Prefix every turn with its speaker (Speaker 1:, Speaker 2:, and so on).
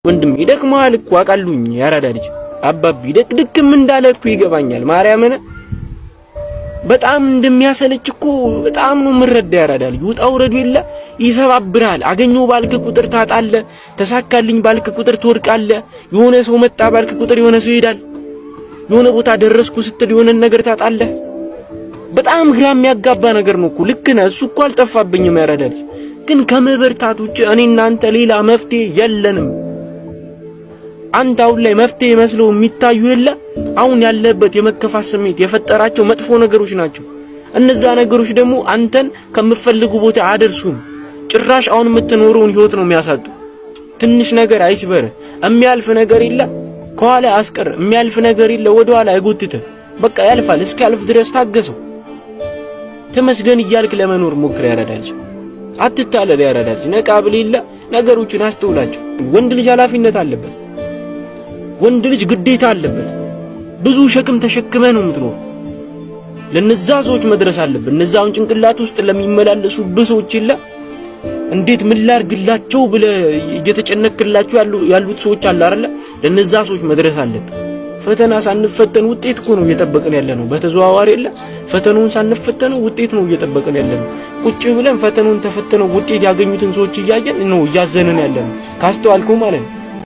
Speaker 1: ወንድም ይደክማል እኮ አቃሉኝ ያራዳ ልጅ አባቢ ድክም እንዳለ እኮ ይገባኛል። ማርያምን በጣም እንደሚያሰለች እኮ በጣም ነው ምረዳ። ያራዳ ልጅ ውጣው ረዱ የለ ይሰባብራል። አገኘው ባልክ ቁጥር ታጣለ፣ ተሳካልኝ ባልክ ቁጥር ትወርቃለ። የሆነ ሰው መጣ ባልክ ቁጥር የሆነ ሰው ይሄዳል። የሆነ ቦታ ደረስኩ ስትል የሆነ ነገር ታጣለ። በጣም ግራ የሚያጋባ ነገር ነው እኮ። ልክ ነህ፣ እሱ እኮ አልጠፋብኝም። ያራዳ ልጅ ግን ከመበርታት ውጭ እኔ እናንተ ሌላ መፍትሄ የለንም። አንተ አሁን ላይ መፍትሄ መስለው የሚታዩ የለ አሁን ያለበት የመከፋት ስሜት የፈጠራቸው መጥፎ ነገሮች ናቸው። እነዛ ነገሮች ደግሞ አንተን ከምፈልጉ ቦታ አደርሱም። ጭራሽ አሁን የምትኖረውን ህይወት ነው የሚያሳጡ። ትንሽ ነገር አይስበር፣ የሚያልፍ ነገር የለ ከኋላ አስቀር፣ የሚያልፍ ነገር የለ ወደ ኋላ አይጎትተ። በቃ ያልፋል። እስኪያልፍ ድረስ ታገሰው። ተመስገን እያልክ ለመኖር ሞክር። ያራዳል አትታለል። ያራዳል ነቃ ብለህ ነገሮችን አስተውላቸው። ወንድ ልጅ ኃላፊነት አለበት። ወንድ ልጅ ግዴታ አለበት። ብዙ ሸክም ተሸክመ ነው የምትኖር። ለነዛ ሰዎች መድረስ አለበት። እነዛውን ጭንቅላት ውስጥ ለሚመላለሱ ሰዎች ይላ እንዴት ምን ላርግላቸው ብለ እየተጨነቅላችሁ ያሉት ሰዎች አለ አይደል? ለነዛ ሰዎች መድረስ አለበት። ፈተና ሳንፈተን ውጤት እኮ ነው እየጠበቀን ያለነው። በተዘዋዋሪ የለ ፈተናውን ሳንፈተን ውጤት ነው እየጠበቀን ያለነው። ቁጭ ብለን ፈተናውን ተፈተነው ውጤት ያገኙትን ሰዎች እያየን ነው እያዘነን ያለነው። ካስተዋልከው ማለት ነው።